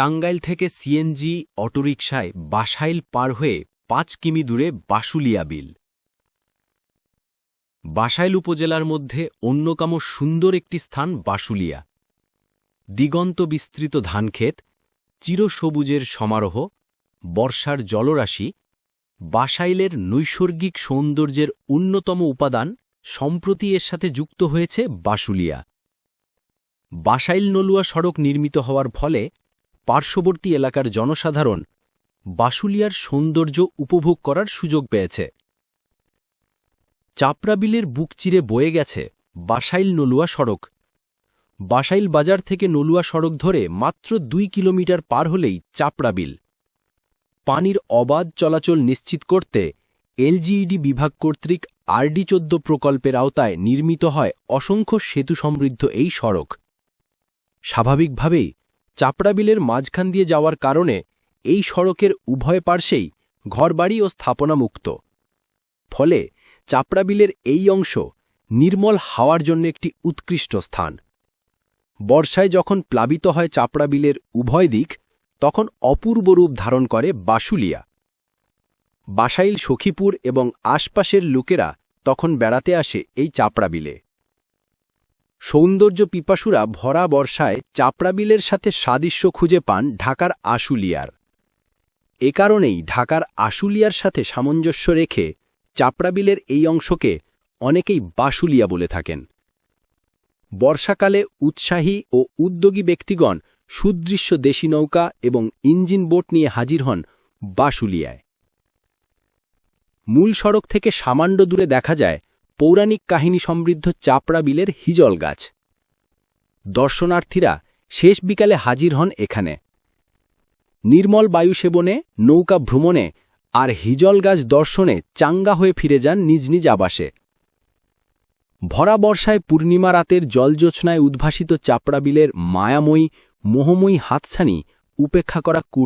টাঙ্গাইল থেকে সিএনজি অটোরিকশায় বাসাইল পার হয়ে ৫ কিমি দূরে বাশুলিয়া বিল। বাসাইল উপজেলার মধ্যে অন্যতম সুন্দর একটি স্থান বাশুলিয়া। দিগন্ত বিস্তৃত ধানক্ষেত, চিরসবুজের সমারোহ, বর্ষার জলরাশি, বাসাইলের নৈসর্গিক সৌন্দর্যের অন্যতম উপাদান সম্প্রতি এর সাথে যুক্ত হয়েছে বাশুলিয়া। বাসাইল নলুয়া সড়ক নির্মিত হওয়ার ফলে পার্শ্ববর্তী এলাকার জনসাধারণ বাশুলিয়ার সৌন্দর্য উপভোগ করার সুযোগ পেয়েছে। চাপড়া বিলের বুক চিরে বয়ে গেছে বাসাইল নলুয়া সড়ক। বাসাইল বাজার থেকে নলুয়া সড়ক ধরে মাত্র ২ কিলোমিটার পার হলেই চাপড়া বিল। পানির অবাধ চলাচল নিশ্চিত করতে এলজিইডি বিভাগ কর্তৃক RD-14 প্রকল্পের আওতায় নির্মিত হয় অসংখ্য সেতু সমৃদ্ধ এই সড়ক। স্বাভাবিকভাবেই চাপড়া বিলের মাঝখান দিয়ে যাওয়ার কারণে এই সড়কের উভয় পার্শ্বেই ঘরবাড়ি ও স্থাপনামুক্ত। ফলে চাপড়া বিলের এই অংশ নির্মল হাওয়ার জন্য একটি উৎকৃষ্ট স্থান। বর্ষায় যখন প্লাবিত হয় চাপড়া বিলের উভয় দিক, তখন অপূর্ব রূপ ধারণ করে বাশুলিয়া। বাসাইল, সখীপুর এবং আশপাশের লোকেরা তখন বেড়াতে আসে এই চাপড়া বিলে। সৌন্দর্য পিপাসুরা ভরা বর্ষায় চাপড়া বিলের সাথে সাদৃশ্য খুঁজে পান ঢাকার আশুলিয়ার। এ কারণেই ঢাকার আশুলিয়ার সাথে সামঞ্জস্য রেখে চাপড়া বিলের এই অংশকে অনেকেই বাশুলিয়া বলে থাকেন। বর্ষাকালে উৎসাহী ও উদ্যোগী ব্যক্তিগণ সুদৃশ্য দেশি নৌকা এবং ইঞ্জিন বোট নিয়ে হাজির হন বাশুলিয়ায়। মূল সড়ক থেকে সামান্য দূরে দেখা যায় পৌরাণিক কাহিনী সমৃদ্ধ চাপড়া বিলের হিজল গাছ। দর্শনার্থীরা শেষ বিকালে হাজির হন এখানে। নির্মল বায়ু সেবনে, নৌকা ভ্রমণে আর হিজল গাছ দর্শনে চাঙ্গা হয়ে ফিরে যান নিজ নিজ আবাসে। ভরা বর্ষায় পূর্ণিমা রাতের জলজ্যোৎস্নায় উদ্ভাসিত চাপড়া বিলের মায়াময়ী মোহময়ী হাতছানি উপেক্ষা করা